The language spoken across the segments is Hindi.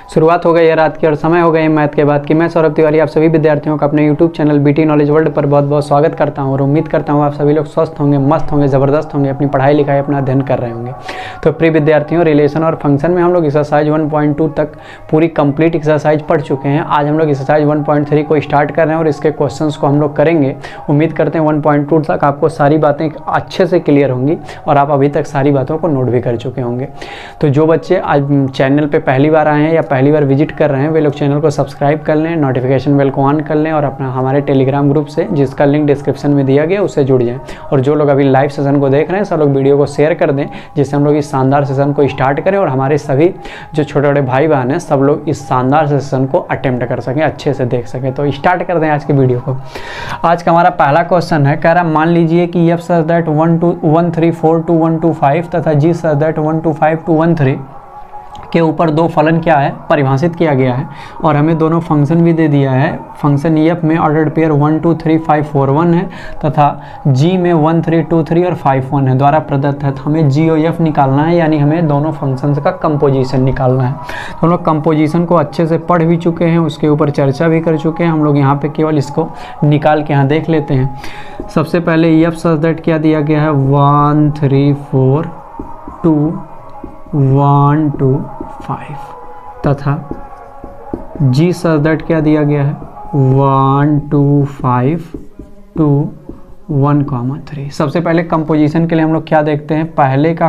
शुरुआत हो गई है रात की और समय हो गए मैथ के बाद की। मैं सौरभ तिवारी आप सभी विद्यार्थियों का अपने YouTube channel BT knowledge world पर बहुत बहुत स्वागत करता हूं और उम्मीद करता हूं आप सभी लोग स्वस्थ होंगे, मस्त होंगे, ज़बरदस्त होंगे, अपनी पढ़ाई लिखाई अपना अध्ययन कर रहे होंगे। तो प्रिय विद्यार्थियों, रिलेशन और फंक्शन में हम लोग एक्सरसाइज 1.2 तक पूरी कंप्लीट एक्सरसाइज पढ़ चुके हैं। आज हम लोग एक्सरसाइज 1.3 को स्टार्ट कर रहे हैं और इसके क्वेश्चंस को हम लोग करेंगे। उम्मीद करते हैं 1.2 तक आपको सारी बातें अच्छे से क्लियर होंगी और आप अभी तक सारी बातों को नोट भी कर चुके होंगे। तो जो बच्चे आज चैनल पे पहली बार आए हैं या पहली बार विजिट कर रहे हैं वे लोग चैनल को सब्सक्राइब कर लें, नोटिफिकेशन बेल को ऑन कर लें और अपना हमारे टेलीग्राम ग्रुप से, जिसका लिंक डिस्क्रिप्शन में दिया गया, उससे जुड़ जाएं। और जो लोग अभी लाइव सेशन को देख रहे हैं सब लोग वीडियो को शेयर कर दें, जिससे हम लोग इस शानदार सेशन को स्टार्ट करें और हमारे सभी जो छोटे छोटे भाई बहन हैं सब लोग इस शानदार सेशन को अटेम्प्ट कर सकें, अच्छे से देख सकें। तो स्टार्ट कर दें आज की वीडियो को। आज का हमारा पहला क्वेश्चन है, कह रहा मान लीजिए कि f such that 134 to 125 तथा g such that 125 to 13 के ऊपर दो फलन क्या है परिभाषित किया गया है और हमें दोनों फंक्शन भी दे दिया है। फंक्शन f में ऑर्डर्ड पेयर 1 2 3 5 4 1 है तथा g में 1 3 2 3 और 5 1 है द्वारा प्रदत्त है। तो हमें g और f निकालना है, यानी हमें दोनों फंक्शंस का कंपोजिशन निकालना है। तो हम लोग कंपोजिशन को अच्छे से पढ़ भी चुके हैं, उसके ऊपर चर्चा भी कर चुके हैं। हम लोग यहाँ पे केवल इसको निकाल के यहाँ देख लेते हैं। सबसे पहले f सच दैट क्या दिया गया है 1 3 4 2 1 2 5 तथा g सच दैट क्या दिया गया है 1 2 5 2 1 3। सबसे पहले कंपोजिशन के लिए हम लोग क्या देखते हैं, पहले का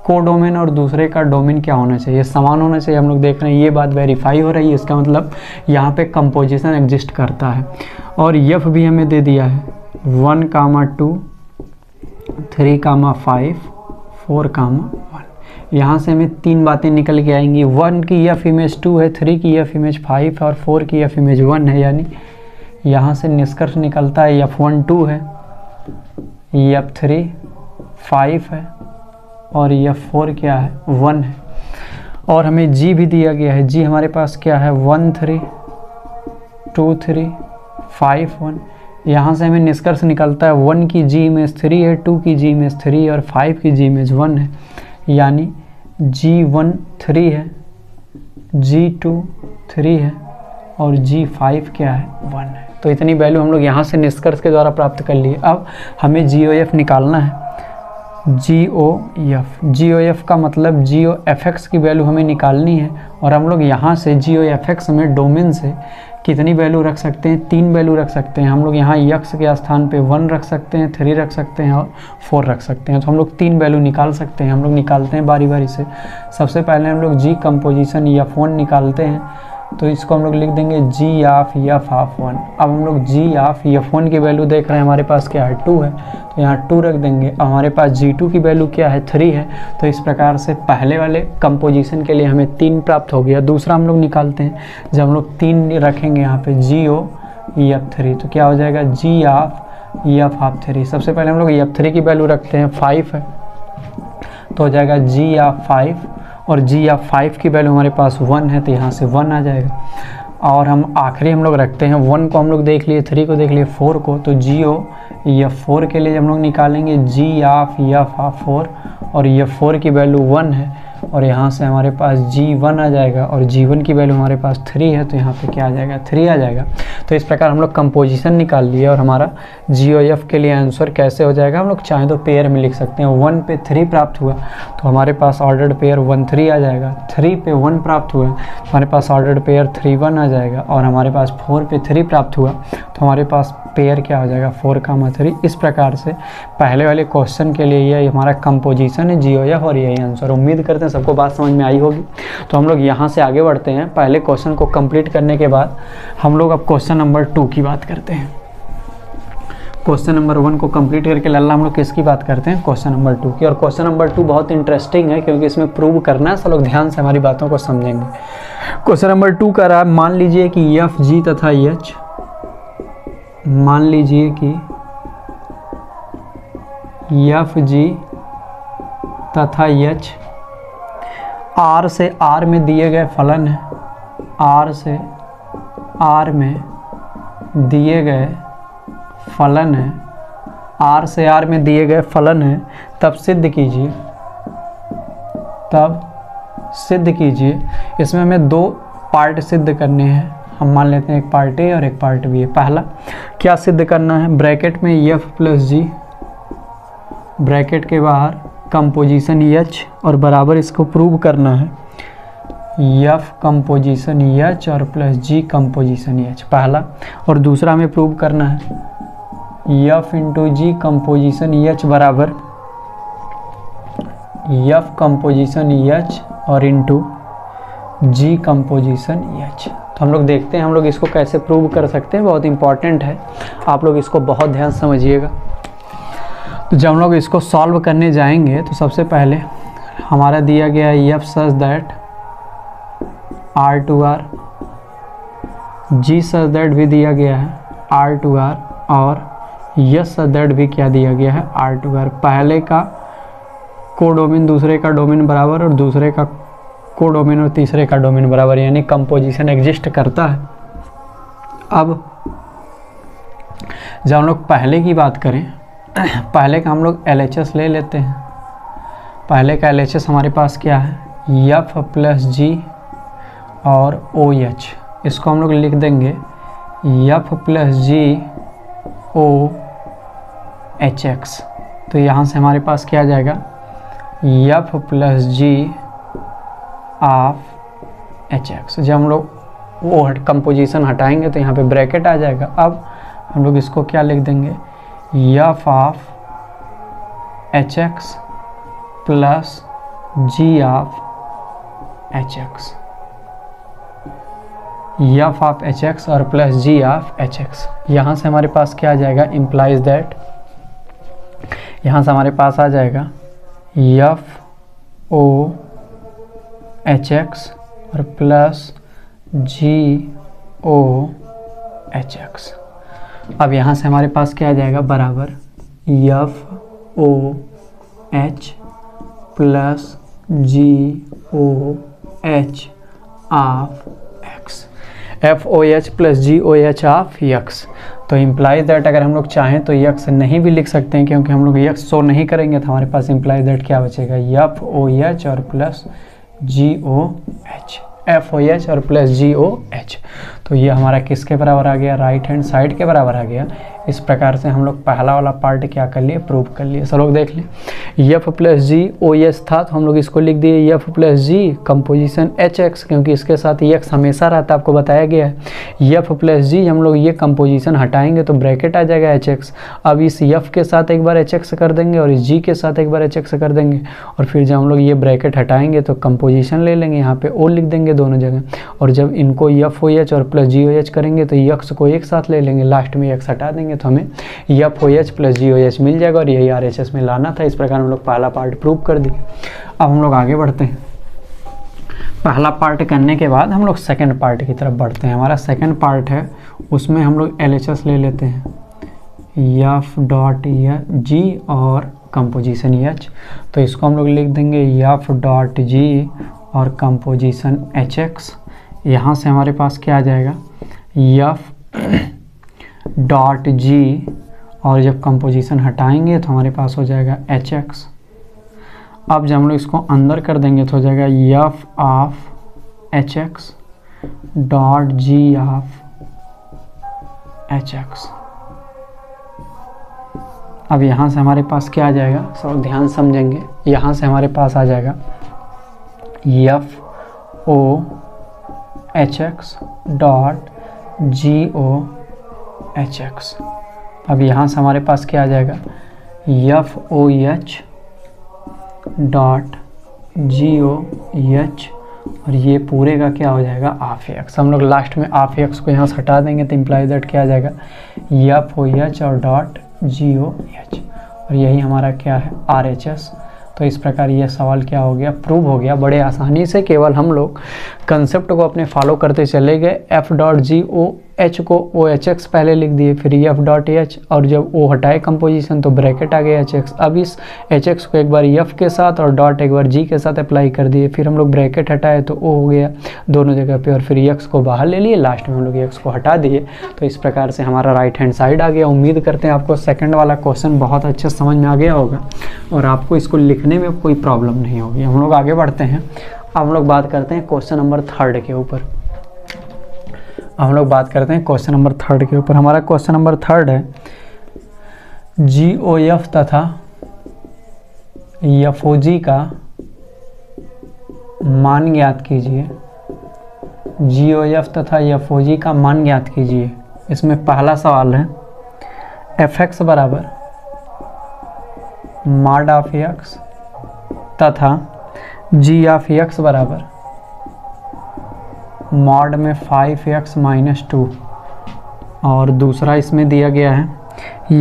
कोडोमेन और दूसरे का डोमेन क्या होना चाहिए, समान होना चाहिए। हम लोग देख रहे हैं ये बात वेरीफाई हो रही है, इसका मतलब यहाँ पे कंपोजिशन एग्जिस्ट करता है। और f भी हमें दे दिया है 1 2 3 5 4 1। यहाँ से हमें तीन बातें निकल के आएंगी। 1 की f इमेज 2 है, 3 की f इमेज 5 है और 4 की f इमेज 1 है। यानी यहाँ से निष्कर्ष निकलता है f1 2 है, f3 5 है और f4 क्या है 1 है। और हमें g भी दिया गया है, g हमारे पास क्या है 1 3 2 3 5 1। यहाँ से हमें निष्कर्ष निकलता है 1 की g इमेज 3 है, 2 की g इमेज 3 और 5 की g इमेज 1 है। यानी g1 3 है, g2 3 है और g5 क्या है 1 है। तो इतनी वैल्यू हम लोग यहाँ से निष्कर्ष के द्वारा प्राप्त कर लिए। अब हमें GOF निकालना है। GOF का मतलब GOFX की वैल्यू हमें निकालनी है और हम लोग यहाँ से GOFX में डोमेन से कितनी वैल्यू रख सकते हैं, 3 वैल्यू रख सकते हैं। हम लोग यहाँ x के स्थान पे 1 रख सकते हैं, 3 रख सकते हैं और 4 रख सकते हैं। तो हम लोग 3 वैल्यू निकाल सकते हैं। हम लोग निकालते हैं बारी बारी से। सबसे पहले हम लोग g कंपोजिशन f1 निकालते हैं, तो इसको हम लोग लिख देंगे g ऑफ f ऑफ 1। अब हम लोग g ऑफ f1 की वैल्यू देख रहे हैं, हमारे पास क्या है 2 है, तो यहाँ 2 रख देंगे। अब हमारे पास g2 की वैल्यू क्या है 3 है। तो इस प्रकार से पहले वाले कंपोजिशन के लिए हमें 3 प्राप्त हो गया। दूसरा हम लोग निकालते हैं, जब हम लोग 3 रखेंगे यहाँ पे GOF3 तो क्या हो जाएगा g ऑफ f ऑफ 3। सबसे पहले हम लोग f3 की वैल्यू रखते हैं 5 है, तो हो जाएगा g ऑफ 5 और g ऑफ 5 की वैल्यू हमारे पास 1 है, तो यहाँ से 1 आ जाएगा। और हम आखिरी हम लोग रखते हैं 1 को हम लोग देख लिए, 3 को देख लिए, 4 को। तो GOF4 के लिए हम लोग निकालेंगे g ऑफ f ऑफ 4 और f4 की वैल्यू 1 है और यहाँ से हमारे पास g1 आ जाएगा और g1 की वैल्यू हमारे पास 3 है, तो यहाँ पे क्या आ जाएगा 3 आ जाएगा। तो इस प्रकार हम लोग कंपोजिशन निकाल लिए और हमारा GOF के लिए आंसर कैसे हो जाएगा, हम लोग चाहें तो पेयर में लिख सकते हैं। 1 पे 3 प्राप्त हुआ तो हमारे पास ऑर्डर्ड पेयर 1 3 आ जाएगा। 3 पे 1 प्राप्त हुआ तो हमारे पास ऑर्डर्ड पेयर 3 1 आ जाएगा और हमारे पास 4 पे 3 प्राप्त हुआ तो हमारे पास पेयर क्या हो जाएगा 4 3। इस प्रकार से पहले वाले क्वेश्चन के लिए ये हमारा कंपोजिशन है GOF और यही आंसर। उम्मीद करते हैं सबको बात समझ में आई होगी। तो हम लोग यहाँ से आगे बढ़ते हैं। पहले क्वेश्चन को कंप्लीट करने के बाद हम लोग अब क्वेश्चन नंबर 2 की बात करते हैं। क्वेश्चन नंबर 1 को कंप्लीट करके लल्ला हम लोग किसकी बात करते हैं, क्वेश्चन नंबर 2 की। और क्वेश्चन नंबर 2 बहुत इंटरेस्टिंग है क्योंकि इसमें प्रूव करना है, सब लोग ध्यान से हमारी बातों को समझेंगे। क्वेश्चन नंबर 2 का रहा, मान लीजिए कि f g तथा h, मान लीजिए कि f g तथा h r से r में दिए गए फलन है, r से r में दिए गए फलन है, r से r में दिए गए फलन है, तब सिद्ध कीजिए, तब सिद्ध कीजिए। इसमें हमें 2 पार्ट सिद्ध करने हैं। हम मान लेते हैं एक पार्ट ए और एक पार्ट बी है। पहला क्या सिद्ध करना है, ब्रैकेट में एफ प्लस जी, ब्रैकेट के बाहर कंपोजिशन एच और बराबर इसको प्रूव करना है एफ कंपोजिशन एच और प्लस जी कंपोजिशन एच, पहला। और दूसरा हमें प्रूव करना है एफ इंटू जी कंपोजिशन एच बराबर एफ कंपोजिशन एच और इंटू जी कंपोजिशन एच। तो हम लोग देखते हैं हम लोग इसको कैसे प्रूव कर सकते हैं, बहुत इंपॉर्टेंट है, आप लोग इसको बहुत ध्यान समझिएगा। तो जब हम लोग इसको सॉल्व करने जाएंगे तो सबसे पहले हमारा दिया गया है F such that R to R, G such that भी दिया गया है आर टू आर, और यस सच दैट भी क्या दिया गया है आर टू आर। पहले का कोडोमेन दूसरे का डोमेन बराबर और दूसरे का कोडोमेन और तीसरे का डोमेन बराबर, यानी कंपोजिशन एग्जिस्ट करता है। अब जब हम लोग पहले की बात करें, पहले का हम लोग LHS ले लेते हैं। पहले का LHS हमारे पास क्या है एफ प्लस जी और OH, इसको हम लोग लिख देंगे एफ प्लस जी OHX। तो यहाँ से हमारे पास क्या आ जाएगा F plus G of HX। जब हम लोग वो कंपोजिशन हटाएंगे तो यहाँ पे ब्रैकेट आ जाएगा। अब हम लोग इसको क्या लिख देंगे F of HX plus G of HX, F of HX और प्लस जी ऑफ HX। यहाँ से हमारे पास क्या आ जाएगा इम्प्लाइज दैट, यहाँ से हमारे पास आ जाएगा एफ ओ HX और प्लस जी ओ HX। अब यहाँ से हमारे पास क्या आ जाएगा बराबर F O H plus G O H of X, F O H plus G O H of X. तो इम्प्लाई दैट अगर हम लोग चाहें तो एक्स नहीं भी लिख सकते हैं, क्योंकि हम लोग एक्स शो नहीं करेंगे तो हमारे पास इम्प्लाई दैट क्या बचेगा एफ ओ एच और plus G O H, F O H और प्लस जी ओ एच। तो ये हमारा किसके बराबर आ गया राइट हैंड साइड के बराबर आ गया। इस प्रकार से हम लोग पहला वाला पार्ट क्या कर लिए प्रूव कर लिए। सब लोग देख लें F plus G O H था तो हम लोग इसको लिख दिए एफ प्लस जी कंपोजिशन एच एक्स, क्योंकि इसके साथ एक्स हमेशा रहता है, आपको बताया गया है। एफ प्लस जी हम लोग ये कंपोजिशन हटाएंगे तो ब्रैकेट आ जाएगा एच एक्स। अब इस एफ के साथ एक बार एच एक्स कर देंगे और इस जी के साथ एक बार एच एक्स कर देंगे, और फिर जब हम लोग ये ब्रैकेट हटाएंगे तो कंपोजिशन ले लेंगे, यहाँ पे ओ लिख देंगे दोनों जगह, और जब इनको एफ ओ एच और प्लस जी ओ एच करेंगे तो एक्स को एक साथ ले लेंगे, लास्ट में एक्स हटा देंगे तो हमें F O H plus G O H मिल जाएगा, और यही आर एच एस में लाना था। इस प्रकार हम लोग पहला पार्ट प्रूव कर दिए। अब हम लोग आगे बढ़ते हैं। पहला पार्ट करने के बाद हम लोग सेकंड पार्ट की तरफ बढ़ते हैं। हमारा सेकंड पार्ट है उसमें हम लोग LHS ले लेते हैं एफ डॉट जी और कंपोजिशन एच। तो इसको हम लोग लिख देंगे एफ डॉट जी और कंपोजिशन एच एक्स। यहाँ से हमारे पास क्या आ जाएगा एफ डॉट जी, और जब कंपोजिशन हटाएंगे तो हमारे पास हो जाएगा एच एक्स। अब जब हम लोग इसको अंदर कर देंगे तो हो जाएगा F of H X dot ji of H X. अब यहाँ से हमारे पास क्या आ जाएगा, सब ध्यान समझेंगे। यहाँ से हमारे पास आ जाएगा F O H X dot G O H X. अब यहाँ से हमारे पास क्या आ जाएगा F O H dot G O H, और ये पूरे का क्या हो जाएगा ऑफ एक्स। हम लोग लास्ट में ऑफ एक्स को यहाँ से हटा देंगे तो इम्प्लाई दैट क्या आ जाएगा एफ ओ एच और डॉट जी ओ एच, और यही हमारा क्या है आर एच एस। तो इस प्रकार ये सवाल क्या हो गया प्रूव हो गया बड़े आसानी से। केवल हम लोग कंसेप्ट को अपने फॉलो करते चले गए। F dot G O H को ओ एच एक्स पहले लिख दिए, फिर एफ डॉट एच, और जब ओ हटाए कंपोजिशन तो ब्रैकेट आ गया एच एक्स। अब इस एच एक्स को एक बार एफ के साथ और डॉट एक बार जी के साथ अप्लाई कर दिए, फिर हम लोग ब्रैकेट हटाए तो ओ हो गया दोनों जगह पे, और फिर एक्स को बाहर ले लिए, लास्ट में हम लोग एक्स को हटा दिए। तो इस प्रकार से हमारा राइट हैंड साइड आ गया। उम्मीद करते हैं आपको सेकंड वाला क्वेश्चन बहुत अच्छे समझ में आ गया होगा और आपको इसको लिखने में कोई प्रॉब्लम नहीं होगी। हम लोग आगे बढ़ते हैं अब हम लोग बात करते हैं क्वेश्चन नंबर 3 के ऊपर। हमारा क्वेश्चन नंबर 3 है, GOF तथा FOG का मान ज्ञात कीजिए। GOF तथा FOG का मान ज्ञात कीजिए। इसमें पहला सवाल है fx बराबर mod ऑफ x तथा g ऑफ x बराबर mod में 5x माइनस 2, और दूसरा इसमें दिया गया है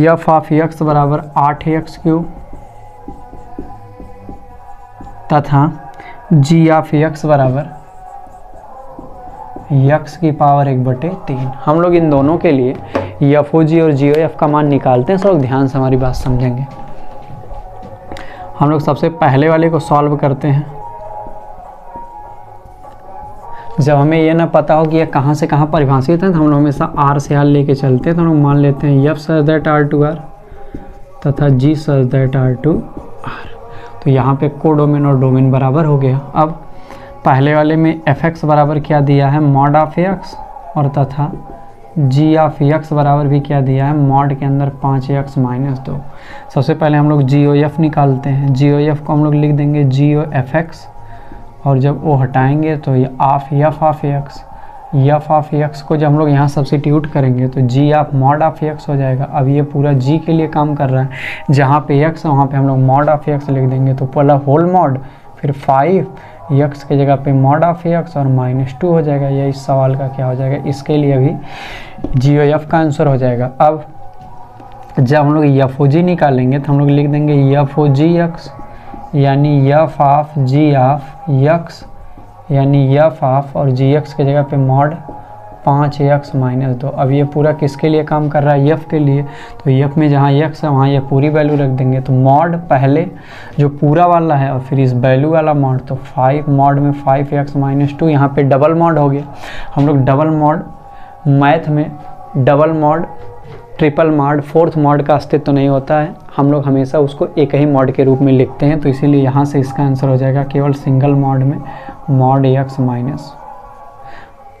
f ऑफ x बराबर 8x क्यूब तथा g ऑफ x बराबर x की पावर 1/3। हम लोग इन दोनों के लिए FOG और GOF का मान निकालते हैं। सब लोग ध्यान से हमारी बात समझेंगे। हम लोग सबसे पहले वाले को सॉल्व करते हैं। जब हमें ये ना पता हो कि ये कहाँ से कहाँ परिभाषित है तो हम लोग हमेशा R से R लेके चलते हैं। तो हम लोग मान लेते हैं F such that R to R तथा G such that R to R। तो यहाँ पे कोडोमेन और डोमेन बराबर हो गया। अब पहले वाले में fx बराबर क्या दिया है, mod ऑफ x, और तथा g ऑफ x बराबर भी क्या दिया है, mod के अंदर 5x माइनस 2। सबसे पहले हम लोग GOF निकालते हैं। GOF को हम लोग लिख देंगे GOFX, और जब वो हटाएंगे तो ये of f of x, f of x को जब हम लोग यहाँ सब्सिट्यूट करेंगे तो g of mod of x हो जाएगा। अब ये पूरा g के लिए काम कर रहा है, जहाँ पे x है वहाँ पे हम लोग mod ऑफ x लिख देंगे। तो पहला होल mod, फिर 5 x के जगह पे mod ऑफ x और -2 हो जाएगा। ये इस सवाल का क्या हो जाएगा, इसके लिए भी GOF का आंसर हो जाएगा। अब जब हम लोग FOG निकालेंगे तो हम लोग लिख देंगे FOGX, यानी f of g of x, यानी f ऑफ और gx के जगह पे mod 5x माइनस 2। अब ये पूरा किसके लिए काम कर रहा है, f के लिए। तो f में जहाँ x है वहाँ ये पूरी वैल्यू रख देंगे। तो mod पहले जो पूरा वाला है और फिर इस वैल्यू वाला mod, तो 5 mod में 5x माइनस 2, यहाँ पे डबल mod हो गया। हम लोग डबल mod, मैथ में double mod, triple mod, fourth mod का अस्तित्व तो नहीं होता है। हम लोग हमेशा उसको एक ही mod के रूप में लिखते हैं। तो इसीलिए यहाँ से इसका आंसर हो जाएगा केवल सिंगल mod में mod x minus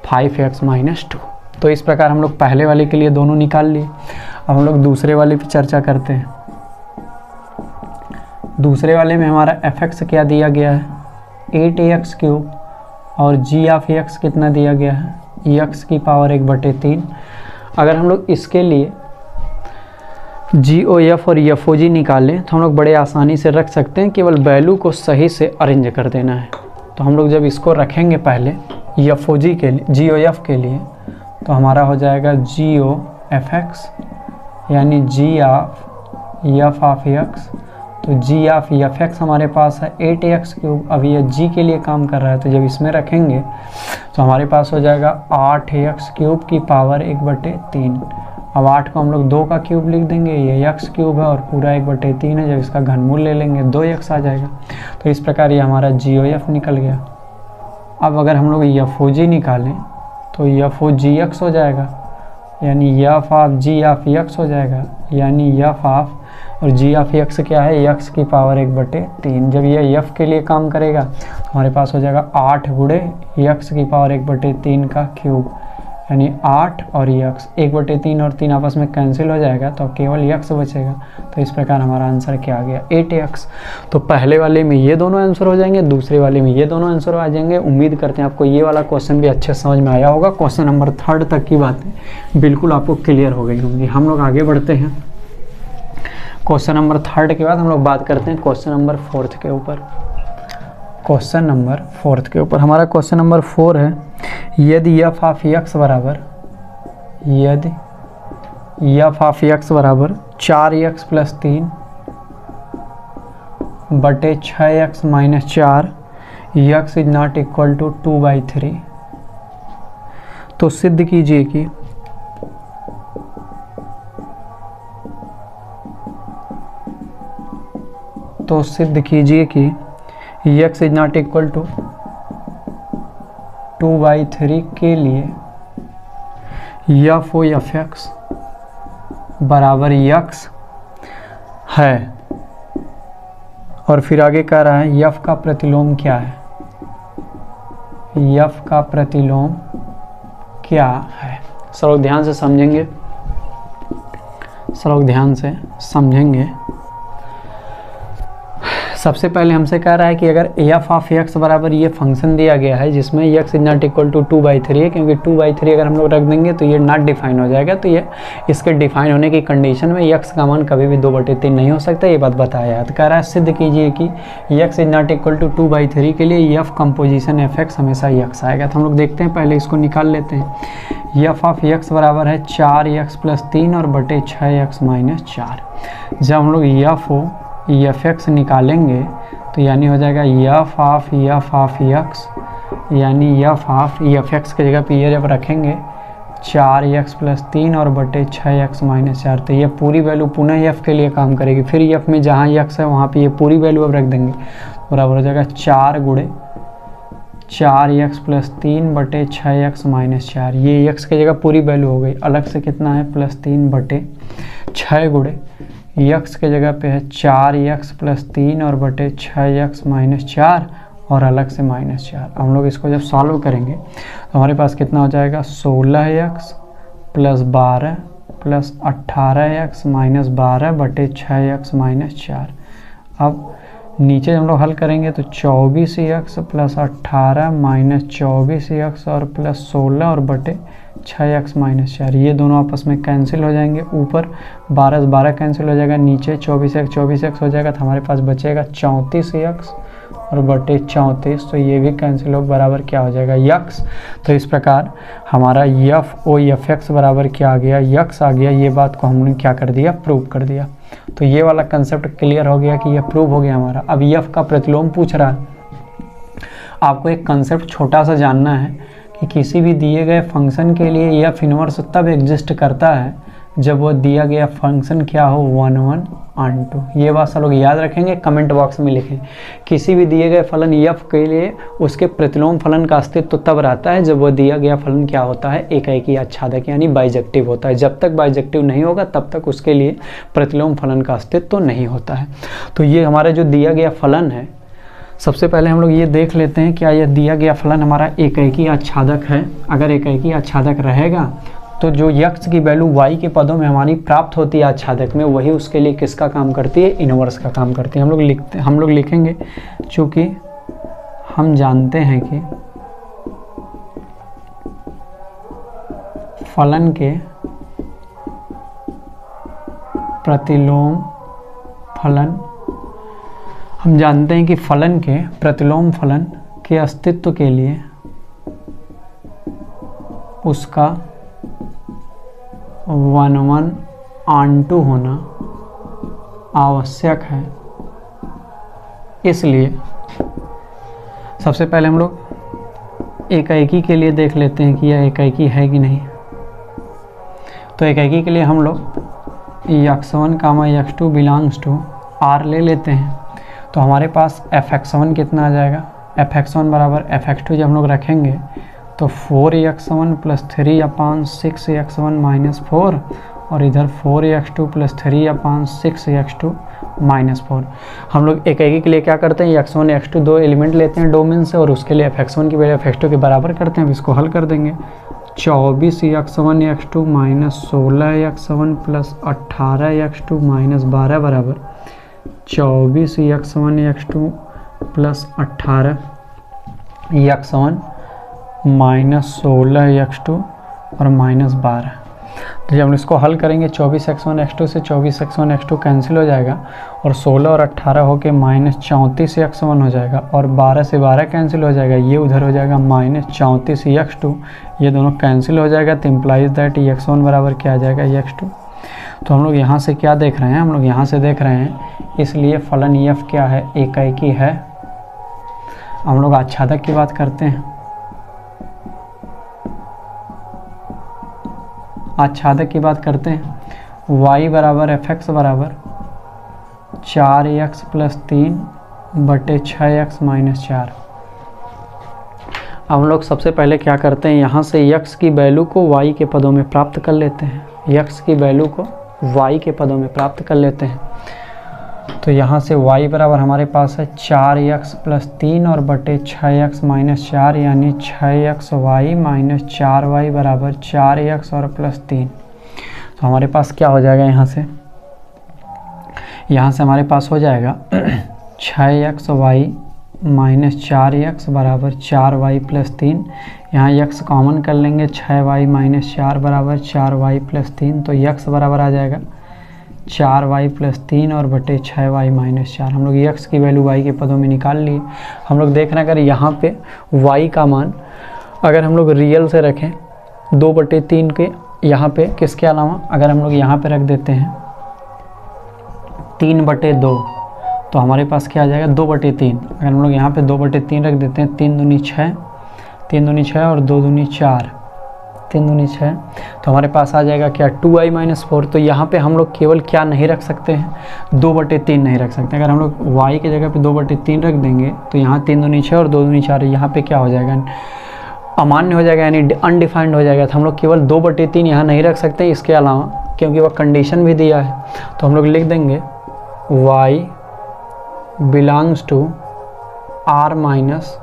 5x minus 2। तो इस प्रकार हम लोग पहले वाले के लिए दोनों निकाल लिए। अब हम लोग दूसरे वाले पे चर्चा करते हैं। दूसरे वाले में हमारा fx क्या दिया गया है, 8x क्यूब, और g ऑफ x कितना दिया गया है, x की पावर 1/3। अगर हम लोग इसके लिए GOF और FOG निकालें तो हम लोग बड़े आसानी से रख सकते हैं, केवल वैल्यू को सही से अरेंज कर देना है। तो हम लोग जब इसको रखेंगे पहले FOG के लिए, GOF के लिए, तो हमारा हो जाएगा GOFX, यानी G of F of x। तो G ऑफ FX हमारे पास है 8x क्यूब। अब ये G के लिए काम कर रहा है, तो जब इसमें रखेंगे तो हमारे पास हो जाएगा 8x क्यूब की पावर 1/3। अब 8 को हम लोग 2 का क्यूब लिख देंगे, ये x क्यूब है और पूरा 1/3 है। जब इसका घनमूल ले लेंगे 2x आ जाएगा। तो इस प्रकार ये हमारा GOF निकल गया। अब अगर हम लोग FOG निकालें तो FOGX हो जाएगा, यानी f of g of x हो जाएगा, यानी f ऑफ, और g ऑफ x क्या है, x की पावर 1/3। जब ये f के लिए काम करेगा तो हमारे पास हो जाएगा 8 गुणे x की पावर 1/3 का क्यूब, यानी 8 और x 1/3 और 3 आपस में कैंसिल हो जाएगा, तो केवल x बचेगा। तो इस प्रकार हमारा आंसर क्या आ गया, 8x। तो पहले वाले में ये दोनों आंसर हो जाएंगे, दूसरे वाले में ये दोनों आंसर आ जाएंगे। उम्मीद करते हैं आपको ये वाला क्वेश्चन भी अच्छे समझ में आया होगा। क्वेश्चन नंबर 3 तक की बातें बिल्कुल आपको क्लियर हो गई होंगी। हम लोग आगे बढ़ते हैं। क्वेश्चन नंबर 3 के बाद हम लोग बात करते हैं क्वेश्चन नंबर 4 के ऊपर। क्वेश्चन नंबर 4 के ऊपर हमारा क्वेश्चन नंबर 4 है, यदि f ऑफ x बराबर, यदि f ऑफ x बराबर 4x प्लस 3 बटे 6x minus 4, x is not equal to 2/3, तो सिद्ध कीजिए कि x is not equal to 2/3 के लिए f ओ fx बराबर x है। और फिर आगे कह रहा है f का प्रतिलोम क्या है, यफ का प्रतिलोम क्या है। सब लोग ध्यान से समझेंगे, सब लोग ध्यान से समझेंगे। सबसे पहले हमसे कह रहा है कि अगर एफ ऑफ एक्स बराबर ये फंक्शन दिया गया है जिसमें X is not equal to 2/3 है, क्योंकि 2/3 अगर हम लोग रख देंगे तो ये नॉट डिफाइन हो जाएगा। तो ये इसके डिफाइन होने की कंडीशन में एक्स का मान कभी भी 2/3 नहीं हो सकता, ये बात बताया। तो कह रहा है सिद्ध कीजिए कि X is not equal to 2/3 के लिए एफ कंपोजिशन एफ एक्स हमेशा एक्स आएगा। तो हम लोग देखते हैं, पहले इसको निकाल लेते हैं। एफ ऑफ एक्स बराबर है 4x + 3 और बटे 6x - 4। जब हम लोग एफ एक्स निकालेंगे तो यानी हो जाएगा एफ ऑफ एक्स, यानी एफ ऑफ एफ एक्स की जगह पे ये जब रखेंगे 4x + 3 और बटे 6x - 4, तो ये पूरी वैल्यू पुनः एफ के लिए काम करेगी। फिर एफ में जहाँ एक्स है वहाँ पे ये पूरी वैल्यू अब रख देंगे, बराबर हो जाएगा 4 × 4x + 3 बटे 6x - 4। ये एक्स की जगह पूरी वैल्यू हो गई। अलग से कितना है +3 बटे 6 × एक्स के जगह पे है 4x + 3 और बटे 6x - 4 और अलग से -4। हम लोग इसको जब सॉल्व करेंगे तो हमारे पास कितना हो जाएगा 16x + 12 + 18x - 12 बटे 6x - 4। अब नीचे हम लोग हल करेंगे तो 24x + 18 - 24x और +16 और बटे 6x - 4। ये दोनों आपस में कैंसिल हो जाएंगे। ऊपर 12 से 12 कैंसिल हो जाएगा, नीचे 24x हो जाएगा। तो हमारे पास बचेगा 34x और बटे 34। तो ये भी कैंसिल हो, बराबर क्या हो जाएगा x। तो इस प्रकार हमारा एफ एक्स बराबर क्या आ गया, x आ गया। ये बात को हमने क्या कर दिया, प्रूव कर दिया। तो ये वाला कंसेप्ट क्लियर हो गया कि ये प्रूव हो गया हमारा। अब एफ का प्रतिलोम पूछ रहा है। आपको एक कंसेप्ट छोटा सा जानना है कि किसी भी दिए गए फंक्शन के लिए एफ इनवर्स तब एग्जिस्ट करता है जब वो दिया गया फंक्शन क्या हो 1, 1 और 2। ये बात सब लोग याद रखेंगे, कमेंट बॉक्स में लिखें। किसी भी दिए गए फलन एफ के लिए उसके प्रतिलोम फलन का अस्तित्व तब रहता है जब वो दिया गया फलन क्या होता है, एकाएकी आच्छादक यानी बाइजेक्टिव होता है। जब तक बाइजेक्टिव नहीं होगा तब तक उसके लिए प्रतिलोम फलन का अस्तित्व नहीं होता है। तो ये हमारा जो दिया गया फलन है, सबसे पहले हम लोग ये देख लेते हैं क्या यह दिया गया फलन हमारा एकाएकी आच्छादक है। अगर एकाएकी आच्छादक रहेगा तो जो x की वैल्यू y के पदों में हमारी प्राप्त होती है आच्छादक में, वही उसके लिए किसका काम करती है, इनवर्स का काम करती है। हम लोग लिखेंगे चूँकि हम जानते हैं कि फलन के प्रतिलोम फलन, हम जानते हैं कि फलन के प्रतिलोम फलन के अस्तित्व के लिए उसका 1, 1 और 2 होना आवश्यक है। इसलिए सबसे पहले हम लोग एकाएकी के लिए देख लेते हैं कि यह एकाएकी है कि नहीं। तो एकाएकी के लिए हम लोग x1, x2 belongs to R ले लेते हैं। तो हमारे पास fx1 कितना आ जाएगा, fx1 बराबर fx2 जब हम लोग रखेंगे तो 4x1 + 3/6x1 - 4 और इधर 4x2 + 3/6x2 - 4। हम लोग एकाएकी के लिए क्या करते हैं, x1 x2 दो एलिमेंट लेते हैं डोमेन से और उसके लिए fx1 की वैल्यू fx2 के बराबर करते हैं। अब इसको हल कर देंगे 24x1 x2 - 16x1 + 18x2 - 12 बराबर 24x1 x2 + 18x1 - 16x2 और -12। तो जब हम इसको हल करेंगे 24x1 x2 से 24x1 x2 कैंसिल हो जाएगा और 16 और 18 होके -34x1 हो जाएगा और 12 से 12 कैंसिल हो जाएगा, ये उधर हो जाएगा -34x2, ये दोनों कैंसिल हो जाएगा। तो इम्प्लाइज दैट x1 बराबर क्या आ जाएगा, x2। तो हम लोग यहाँ से क्या देख रहे हैं, हम लोग यहाँ से देख रहे हैं इसलिए फलन एफ क्या है, एकाएकी है। हम लोग आच्छादक की बात करते हैं। आच्छादक की बात करते हैं, y बराबर fx बराबर 4x + 3 बटे 6x - 4। अब हम लोग सबसे पहले क्या करते हैं, यहाँ से x की वैल्यू को y के पदों में प्राप्त कर लेते हैं। x की वैल्यू को y के पदों में प्राप्त कर लेते हैं। तो यहाँ से y बराबर हमारे पास है 4x प्लस 3 और बटे 6x माइनस 4, यानी 6xy माइनस 4y बराबर 4x और प्लस 3। तो हमारे पास क्या हो जाएगा, यहाँ से हमारे पास हो जाएगा 6xy माइनस 4x बराबर 4y प्लस 3। यहाँ x कॉमन कर लेंगे, 6y माइनस 4 बराबर 4y प्लस 3। तो x बराबर आ जाएगा 4y प्लस 3 और बटे 6y माइनस 4। हम लोग x की वैल्यू y के पदों में निकाल लिए। हम लोग देख रहे हैं अगर यहाँ पे y का मान अगर हम लोग रियल से रखें 2/3 के, यहाँ पे किसके अलावा अगर हम लोग यहाँ पे रख देते हैं 3/2, तो हमारे पास क्या आ जाएगा 2/3। अगर हम लोग यहाँ पे 2/3 रख देते हैं, 3 दूनी 6, 3 दूनी 6 और 2 दूनी 4, 3 दूनी 6, तो हमारे पास आ जाएगा क्या 2y माइनस 4। तो यहाँ पे हम लोग केवल क्या नहीं रख सकते हैं, 2/3 नहीं रख सकते। अगर हम लोग y की जगह पे 2/3 रख देंगे तो यहाँ 3 दूनी 6 और 2 दूनी 4, यहाँ पे क्या हो जाएगा अमान्य हो जाएगा, यानी अनडिफाइंड हो जाएगा। तो हम लोग केवल 2/3 यहाँ नहीं रख सकते इसके अलावा, क्योंकि वह कंडीशन भी दिया है। तो हम लोग लिख देंगे y belongs to r minus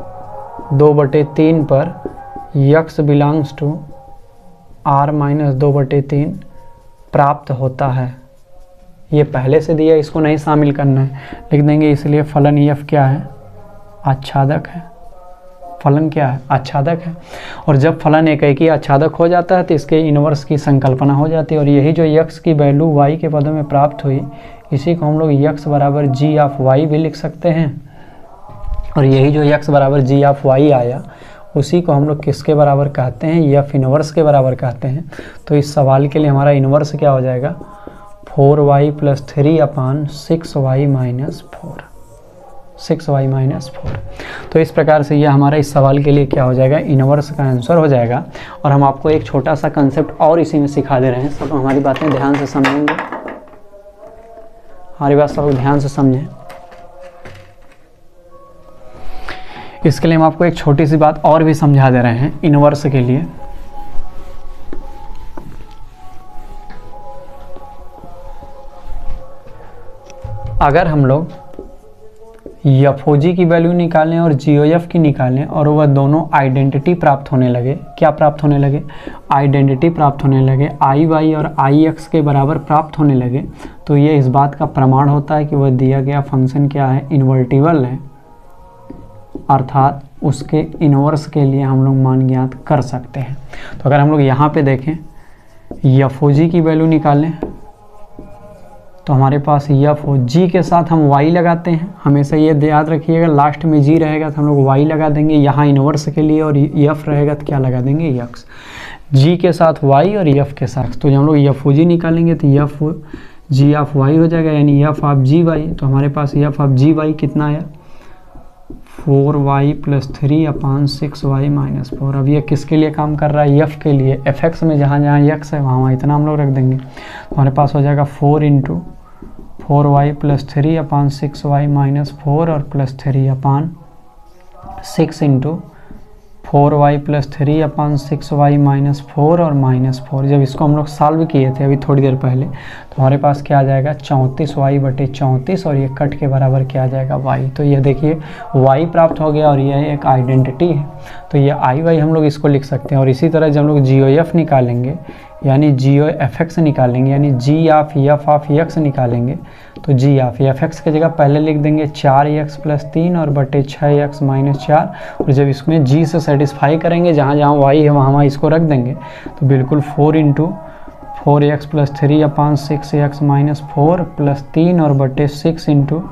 2/3 पर x belongs to r minus 2/3 प्राप्त होता है। ये पहले से दिया, इसको नहीं शामिल करना है, लिख देंगे। इसलिए फलन f क्या है, आच्छादक है। फलन क्या है, आच्छादक है। और जब फलन एक ही आच्छादक हो जाता है तो इसके इनवर्स की संकल्पना हो जाती है। और यही जो x की वैल्यू y के पदों में प्राप्त हुई, इसी को हम लोग x बराबर g ऑफ y भी लिख सकते हैं। और यही जो x बराबर g ऑफ y आया, उसी को हम लोग किसके बराबर कहते हैं, f इनवर्स के बराबर कहते हैं। तो इस सवाल के लिए हमारा इनवर्स क्या हो जाएगा, 4y प्लस 3 अपान 6y माइनस 4, 6y माइनस 4। तो इस प्रकार से यह हमारा इस सवाल के लिए क्या हो जाएगा, इनवर्स का आंसर हो जाएगा। और हम आपको एक छोटा सा कंसेप्ट और इसी में सिखा दे रहे हैं। सब हमारी बातें ध्यान से समझेंगे, हमारी बात सब लोग ध्यान से समझें। इसके लिए हम आपको एक छोटी सी बात और भी समझा दे रहे हैं इनवर्स के लिए। अगर हम लोग एफओजी की वैल्यू निकालें और जीओएफ की निकालें और वह दोनों आइडेंटिटी प्राप्त होने लगे, क्या प्राप्त होने लगे, आइडेंटिटी प्राप्त होने लगे, आई वाई और आई एक्स के बराबर प्राप्त होने लगे, तो ये इस बात का प्रमाण होता है कि वह दिया गया फंक्शन क्या है, इन्वर्टिबल है। अर्थात उसके इनवर्स के लिए हम लोग मान ज्ञात कर सकते हैं। तो अगर हम लोग यहाँ पे देखें एफओजी की वैल्यू निकालें तो हमारे पास एफ हो, जी के साथ हम y लगाते हैं। हमेशा ये याद रखिएगा, लास्ट में जी रहेगा तो हम लोग y लगा देंगे यहाँ इनवर्स के लिए, और एफ रहेगा तो क्या लगा देंगे, x। जी के साथ y और एफ के साथ, तो जब हम लोग एफ ओ जी निकालेंगे तो एफ जी ऑफ y हो जाएगा, यानी एफ ऑफ जी वाई। तो हमारे पास एफ ऑफ जी वाई कितना आया, 4y प्लस 3 अपान 6y माइनस 4। अब ये किसके लिए काम कर रहा है, एफ के लिए। एफ एक्स में जहाँ जहाँ x है वहाँ इतना हम लोग रख देंगे। तो हमारे पास हो जाएगा 4 इंटू 4y प्लस 3 अपान 6y माइनस 4 और प्लस 3 अपान 6 इंटू 4y प्लस 3 अपान 6y माइनस 4 और माइनस 4। जब इसको हम लोग सॉल्व किए थे अभी थोड़ी देर पहले, तो हमारे पास क्या आ जाएगा 34y बटे 34, और ये कट के बराबर क्या आ जाएगा y। तो ये देखिए y प्राप्त हो गया और ये एक आइडेंटिटी है, तो ये आई वाई हम लोग इसको लिख सकते हैं। और इसी तरह जब हम लोग जी ओ एफ निकालेंगे, यानी जी ओ एफ एक्स निकालेंगे, यानी जी ऑफ एफ ऑफ एक्स निकालेंगे, तो जी ऑफ एफ एक्स की जगह पहले लिख देंगे 4x प्लस 3 और बटे 6x माइनस 4। और जब इसमें जी से सेटिस्फाई करेंगे, जहाँ जहाँ y है वहाँ इसको रख देंगे, तो बिल्कुल 4 इंटू 4x प्लस 3 अपान 6x माइनस 4 प्लस 3 और बटे 6 इंटू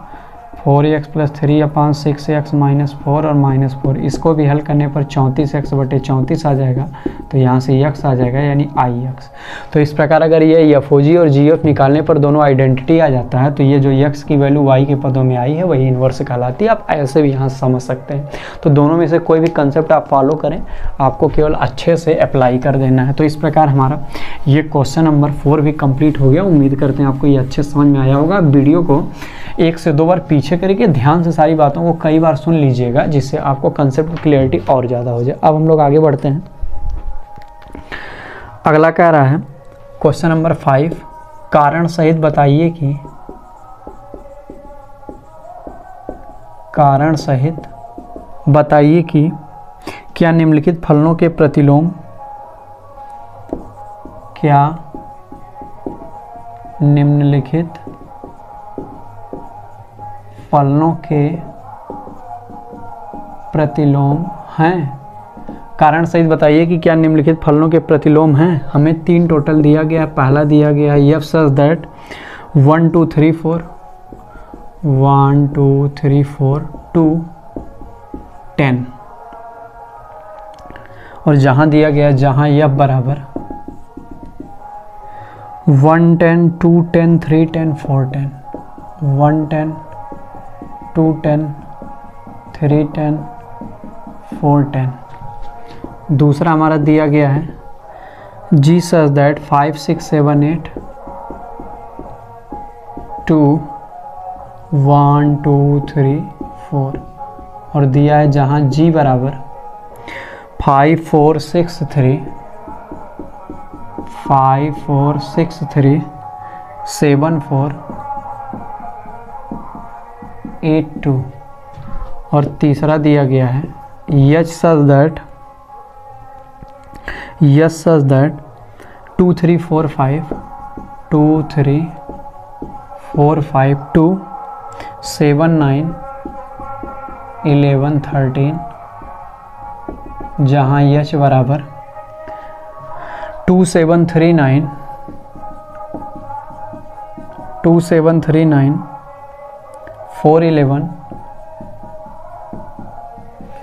4x प्लस 3 अपान 6x माइनस 4 और माइनस 4। इसको भी हल करने पर 34x बटे 34 आ जाएगा, तो यहाँ से x आ जाएगा, यानी IX। तो इस प्रकार अगर ये एफओजी और जीएफ निकालने पर दोनों आइडेंटिटी आ जाता है, तो ये जो x की वैल्यू y के पदों में आई है वही इन्वर्स कहलाती है। आप ऐसे भी यहाँ समझ सकते हैं। तो दोनों में से कोई भी कंसेप्ट आप फॉलो करें, आपको केवल अच्छे से अप्लाई कर देना है। तो इस प्रकार हमारा ये क्वेश्चन नंबर 4 भी कंप्लीट हो गया। उम्मीद करते हैं आपको ये अच्छे समझ में आया होगा। वीडियो को 1 से 2 बार पीछे करके ध्यान से सारी बातों को कई बार सुन लीजिएगा, जिससे आपको कंसेप्ट की क्लियरिटी और ज़्यादा हो जाए। अब हम लोग आगे बढ़ते हैं। अगला कह रहा है क्वेश्चन नंबर 5, कारण सहित बताइए कि कारण सहित बताइए कि क्या निम्नलिखित फलनों के प्रतिलोम हैं। कारण सहित बताइए कि क्या निम्नलिखित फलनों के प्रतिलोम हैं। हमें 3 टोटल दिया गया। पहला दिया गया है एफ सच दैट 1 2 3 4 1 2 3 4 2 10, और जहां दिया गया जहां एफ बराबर 1 10 2 10 3 10 4 10 1 10 2 10 3 10 4 10। दूसरा हमारा दिया गया है जी सच दैट 5 6 7 8 2 1 2 3 4, और दिया है जहां जी बराबर 5 4 6 3 5 4 6 3 7 4 8 2, और तीसरा दिया गया है एच सच दैट 2 3 4 5 2 3 4 5 2 7 9 11 13, जहाँ एच बराबर 2 7 3 9 2 7 3 9 4 11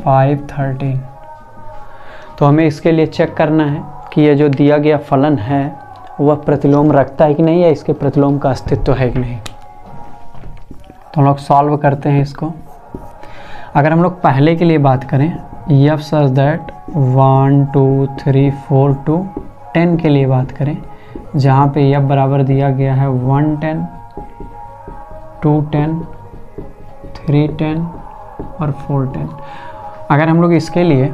5 13। तो हमें इसके लिए चेक करना है कि ये जो दिया गया फलन है वह प्रतिलोम रखता है कि नहीं, या इसके प्रतिलोम का अस्तित्व है कि नहीं। तो हम लोग सॉल्व करते हैं इसको। अगर हम लोग पहले के लिए बात करें एफ सच दैट 1 2 3 4 2 10 के लिए बात करें, जहाँ पे एफ बराबर दिया गया है 1 10 2 10 3 10 और 4 10। अगर हम लोग इसके लिए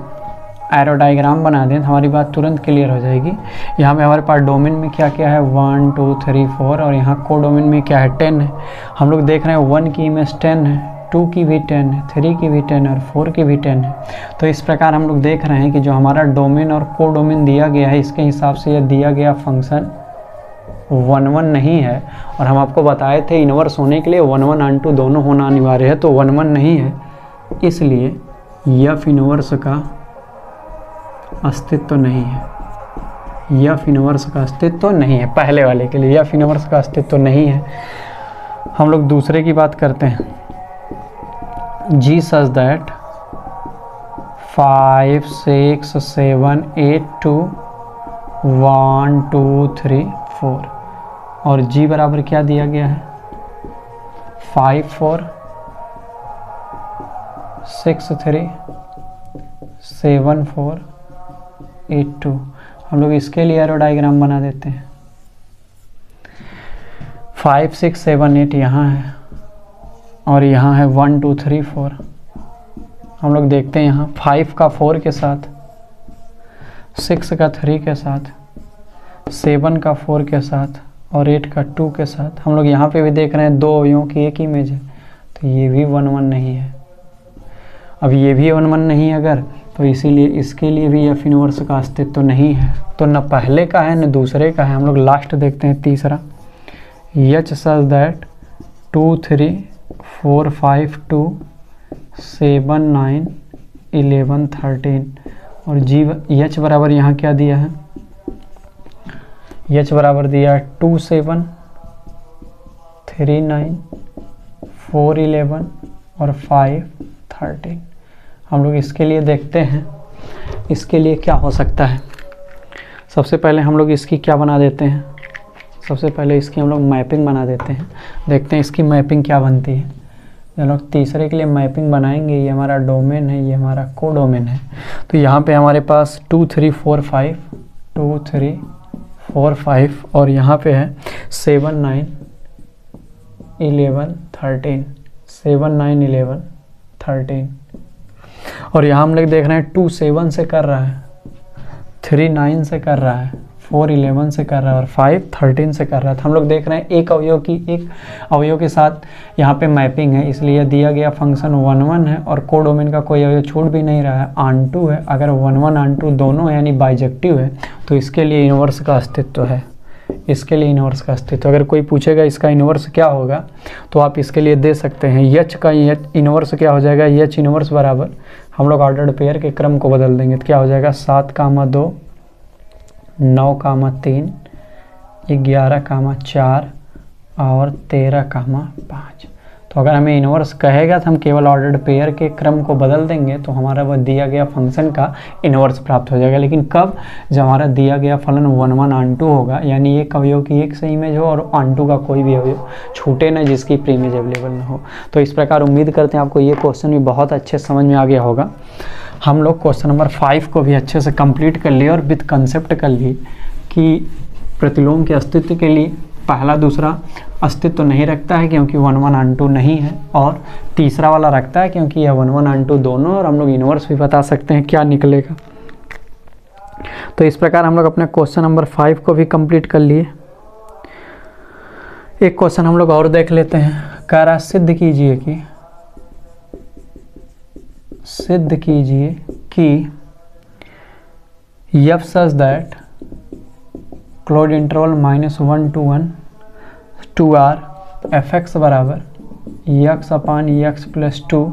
एरो डायग्राम बना दें तो हमारी बात तुरंत क्लियर हो जाएगी। यहाँ पे हमारे पास डोमेन में क्या क्या है 1 2 3 4, और यहाँ को डोमेन में क्या है 10 है। हम लोग देख रहे हैं 1 की इमेज 10 है, 2 की भी 10 है, 3 की भी 10 है और 4 की भी 10 है। तो इस प्रकार हम लोग देख रहे हैं कि जो हमारा डोमेन और को डोमेन दिया गया है इसके हिसाब से यह दिया गया फंक्शन 1 1 नहीं है। और हम आपको बताए थे इनवर्स होने के लिए 1 1 ऑन टू दोनों होना अनिवार्य है, तो 1 1 नहीं है, इसलिए एफ इनवर्स का अस्तित्व नहीं है। एफ इनवर्स का अस्तित्व नहीं है। पहले वाले के लिए एफ इनवर्स का अस्तित्व नहीं है। हम लोग दूसरे की बात करते हैं जी सच दैट 5 6 7 8 2 1 2 3 4, और जी बराबर क्या दिया गया है 5 4 6 3 7 4 8 2। हम लोग इसके लिए एरो डायग्राम बना देते हैं। 5 6 7 8 यहाँ है, और यहाँ है 1 2 3 4। हम लोग देखते हैं यहाँ 5 का 4 के साथ, 6 का 3 के साथ, 7 का 4 के साथ और 8 का 2 के साथ। हम लोग यहाँ पे भी देख रहे हैं 2 अवयवों की एक इमेज है, तो ये भी 1 1 नहीं है। अब ये भी 1 1 नहीं अगर, तो इसीलिए इसके लिए भी एफ इनवर्स का अस्तित्व नहीं है। तो न पहले का है न दूसरे का है। हम लोग लास्ट देखते हैं तीसरा एच सच दैट 2 3 4 5 2 7 9 11 13, और जी एच बराबर यहाँ क्या दिया है एच बराबर दिया है 2 7 3 9 4 11 और 5 13। हम लोग इसके लिए देखते हैं इसके लिए क्या हो सकता है। सबसे पहले हम लोग इसकी क्या बना देते हैं, सबसे पहले इसकी हम लोग मैपिंग बना देते हैं। देखते हैं इसकी मैपिंग क्या बनती है। हम लोग तीसरे के लिए मैपिंग बनाएंगे। ये हमारा डोमेन है, ये हमारा को डोमेन है। तो यहाँ पे हमारे पास 2 3 4 5 2 3 4 5, और यहाँ पे है 7 9 11 13 7 9 11 13, और यहाँ हम लोग देख रहे हैं 2 7 से कर रहा है, 3 9 से कर रहा है, 4 11 से कर रहा है और 5 13 से कर रहा है। तो हम लोग देख रहे हैं एक अवयव के साथ यहाँ पे मैपिंग है, इसलिए दिया गया फंक्शन 1 1 है और कोडोमेन का कोई अवयव छूट भी नहीं रहा है, आंटू है। अगर 1 1 आंटू दोनों यानी बाइजेक्टिव है तो इसके लिए इन्वर्स का अस्तित्व है, इसके लिए इन्वर्स का अस्तित्व। अगर कोई पूछेगा इसका इन्वर्स क्या होगा तो आप इसके लिए दे सकते हैं एच का इन्वर्स क्या हो जाएगा, एच इन्वर्स बराबर हम लोग ऑर्डर्ड पेयर के क्रम को बदल देंगे तो क्या हो जाएगा 7, 2, 9, 3, 11, 4 और 13, 5। तो अगर हमें इन्वर्स कहेगा तो हम केवल ऑर्डर्ड पेयर के क्रम को बदल देंगे तो हमारा वह दिया गया फंक्शन का इन्वर्स प्राप्त हो जाएगा। लेकिन कब, जब हमारा दिया गया फलन 1 1 आंटू होगा, यानी एक अवयव की एक से इमेज हो और आंटू का कोई भी अवयव छूटे ना जिसकी प्री इमेज अवेलेबल ना हो। तो इस प्रकार उम्मीद करते हैं आपको ये क्वेश्चन भी बहुत अच्छे समझ में आ गया होगा। हम लोग क्वेश्चन नंबर 5 को भी अच्छे से कंप्लीट कर लिए और विद कंसेप्ट कर लिए कि प्रतिलोम के अस्तित्व के लिए पहला दूसरा अस्तित्व नहीं रखता है क्योंकि 1 1 आंटू नहीं है, और तीसरा वाला रखता है क्योंकि यह 1 1 आंटू दोनों, और हम लोग इन्वर्स भी बता सकते हैं क्या निकलेगा। तो इस प्रकार हम लोग अपने क्वेश्चन नंबर 5 को भी कंप्लीट कर लिए। एक क्वेश्चन हम लोग और देख लेते हैं। कह रहा सिद्ध कीजिए कि f such that close interval -1 to 1 2r fx बराबर x अपान x प्लस 2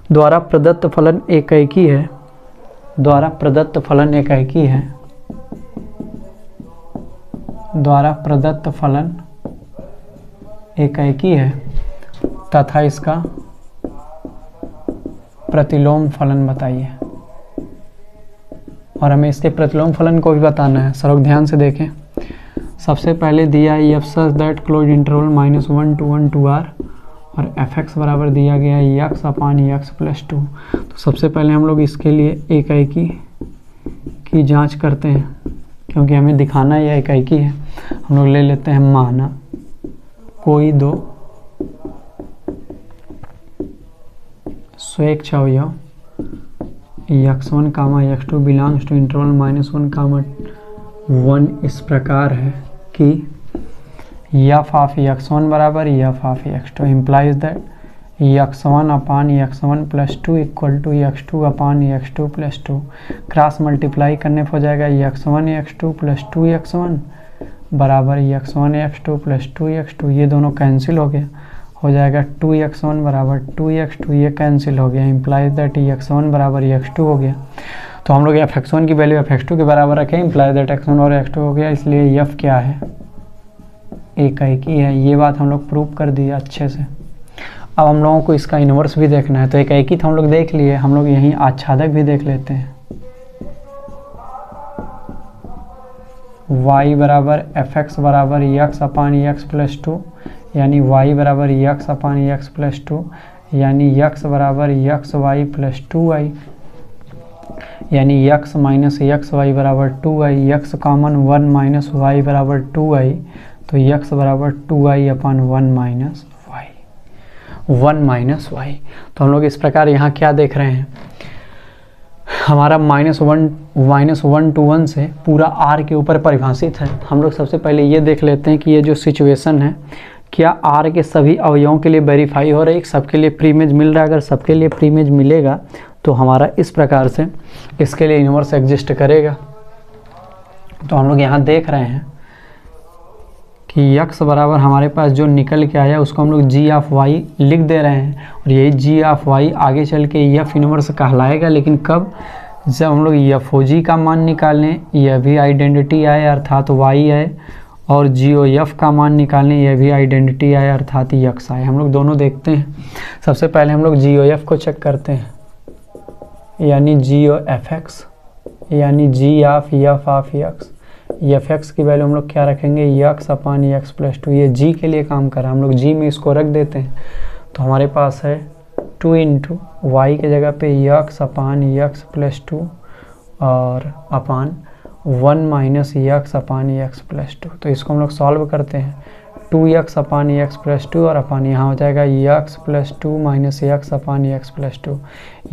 द्वारा प्रदत्त फलन एकाएकी है, द्वारा प्रदत्त फलन एकाएकी है तथा इसका प्रतिलोम फलन बताइए। और हमें इसके प्रतिलोम फलन को भी बताना है। सब लोग ध्यान से देखें। सबसे पहले दिया है F such that close interval -1 to 1 2r और fx बराबर दिया गया है x अपान x प्लस 2। तो सबसे पहले हम लोग इसके लिए एकाएकी की जांच करते हैं, क्योंकि हमें दिखाना यह एकाएकी है। हम लोग ले लेते हैं माना कोई दो स्वेच्छ अवयव x1, x2 belongs two interval -1, 1 इस प्रकार है कि f ऑफ x1 बराबर f of x2 implies that x1 upon x1 plus 2 equal to x2 upon x2 plus 2। Cross multiply करने पर हो जाएगा x1 x2 प्लस 2x1 बराबर x1 x2 प्लस 2x2। ये दोनों कैंसिल हो गया, हो जाएगा 2x1 बराबर 2x2, ये कैंसिल हो गया। इम्प्लाइज दैट x1 बराबर x2 हो गया। तो हम लोग fx1 की वैल्यू fx2 के बराबर रखें, इम्प्लाइज दैट x1 और x2 हो गया, इसलिए f क्या है, एकाएकी है। ये बात हम लोग प्रूव कर दिया अच्छे से। अब हम लोगों को इसका इन्वर्स भी देखना है। तो एकाएकी तो हम लोग देख लिए, हम लोग यहीं आच्छादक भी देख लेते हैं। y बराबर fx बराबर x अपान x प्लस 2, यानी y बराबर x अपान x प्लस 2, यानी x बराबर xy प्लस 2y, यानी x माइनस xy बराबर 2y, x common 1 minus y बराबर 2y, तो x बराबर 2y अपान 1 माइनस y। तो हम लोग इस प्रकार यहाँ क्या देख रहे हैं, हमारा -1 to 1 से पूरा r के ऊपर परिभाषित है। हम लोग सबसे पहले ये देख लेते हैं कि ये जो सिचुएशन है क्या r के सभी अवयवों के लिए वेरीफाई हो रही है, सबके लिए प्री इमेज मिल रहा है। अगर सबके लिए प्री इमेज मिलेगा तो हमारा इस प्रकार से इसके लिए इन्वर्स एग्जिस्ट करेगा। तो हम लोग यहाँ देख रहे हैं कि x बराबर हमारे पास जो निकल के आया उसको हम लोग g ऑफ y लिख दे रहे हैं, और यही g ऑफ y आगे चल के f इन्वर्स कहलाएगा। लेकिन कब, जब हम लोग f o g का मान निकालें, यह भी आइडेंटिटी आए अर्थात y आए, और g o f का मान निकालें, यह भी आइडेंटिटी आए अर्थात x आए। हम लोग दोनों देखते हैं। सबसे पहले हम लोग g o f को चेक करते हैं, यानी g o f x, यानी g of f of x। F x की वैल्यू हम लोग क्या रखेंगे, x अपान x प्लस 2। ये g के लिए काम कर रहा है, हम लोग g में इसको रख देते हैं। तो हमारे पास है 2 इंटू वाई के जगह पे x अपान x प्लस 2 और अपान 1 माइनस x अपान x प्लस 2। तो इसको हम लोग सॉल्व करते हैं। 2x अपान एक्स प्लस 2 और अपान यहाँ हो जाएगा x प्लस 2 माइनस एक्स अपान एक्स प्लस 2।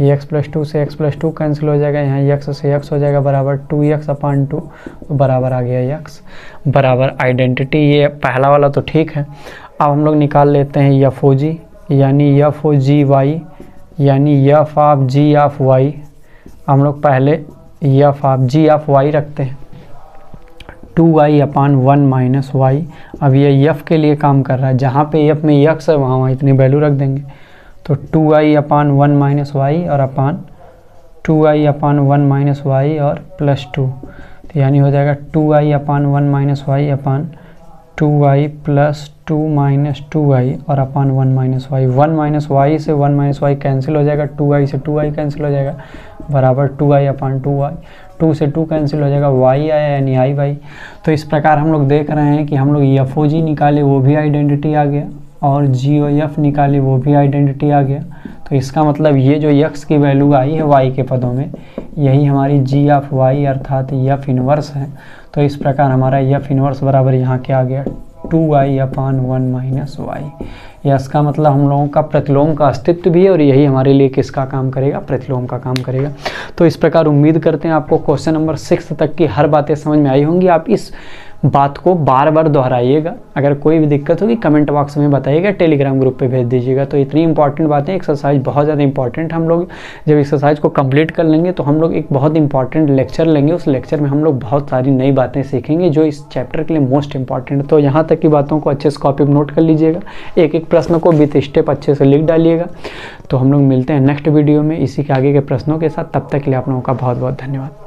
ये x प्लस 2 से x प्लस 2 कैंसिल हो जाएगा, यहाँ x से x हो जाएगा बराबर 2x अपान 2, तो बराबर आ गया x बराबर आइडेंटिटी। ये पहला वाला तो ठीक है। अब हम लोग निकाल लेते हैं एफ ओ जी, यानी एफ ओ जी वाई, यानी F of G of Y. हम लोग पहले F of G of Y रखते हैं 2y अपान 1 माइनस वाई। अब ये एफ के लिए काम कर रहा है, जहाँ पे एफ में एक्स है वहाँ इतनी वैल्यू रख देंगे, तो 2y अपान 1 माइनस वाई और अपान 2y अपान 1 माइनस वाई और प्लस 2, तो यानी हो जाएगा 2y अपान 1 माइनस वाई अपान 2y प्लस 2 माइनस 2y और अपान 1 माइनस वाई। 1 माइनस वाई से 1 माइनस वाई कैंसिल हो जाएगा, 2y से 2y कैंसिल हो जाएगा बराबर 2y अपान 2y। 2 से 2 कैंसिल हो जाएगा, y आया यानी आई वाई। तो इस प्रकार हम लोग देख रहे हैं कि हम लोग एफ ओ जी निकाले वो भी आइडेंटिटी आ गया, और जी ओ एफ निकाले वो भी आइडेंटिटी आ गया। तो इसका मतलब ये जो x की वैल्यू आई है y के पदों में, यही हमारी जी ऑफ y अर्थात एफ इनवर्स है। तो इस प्रकार हमारा एफ इनवर्स बराबर यहाँ क्या आ गया 2y अपान 1 माइनस वाई। इसका मतलब हम लोगों का प्रतिलोम का अस्तित्व भी है, और यही हमारे लिए किसका काम करेगा, प्रतिलोम का काम करेगा। तो इस प्रकार उम्मीद करते हैं आपको क्वेश्चन नंबर 6 तक की हर बातें समझ में आई होंगी। आप इस बात को बार बार दोहराइएगा, अगर कोई भी दिक्कत होगी कमेंट बॉक्स में बताइएगा, टेलीग्राम ग्रुप पे भेज दीजिएगा। तो इतनी इंपॉर्टेंट बातें, एक्सरसाइज बहुत ज़्यादा इंपॉर्टेंट। हम लोग जब एक्सरसाइज को कंप्लीट कर लेंगे तो हम लोग एक बहुत इंपॉर्टेंट लेक्चर लेंगे, उस लेक्चर में हम लोग बहुत सारी नई बातें सीखेंगे जो इस चैप्टर के लिए मोस्ट इंपॉर्टेंट। तो यहाँ तक की बातों को अच्छे से कॉपी में नोट कर लीजिएगा, एक एक प्रश्न को विथ स्टेप अच्छे से लिख डालिएगा। तो हम लोग मिलते हैं नेक्स्ट वीडियो में इसी के आगे के प्रश्नों के साथ। तब तक के लिए आप लोगों का बहुत बहुत धन्यवाद।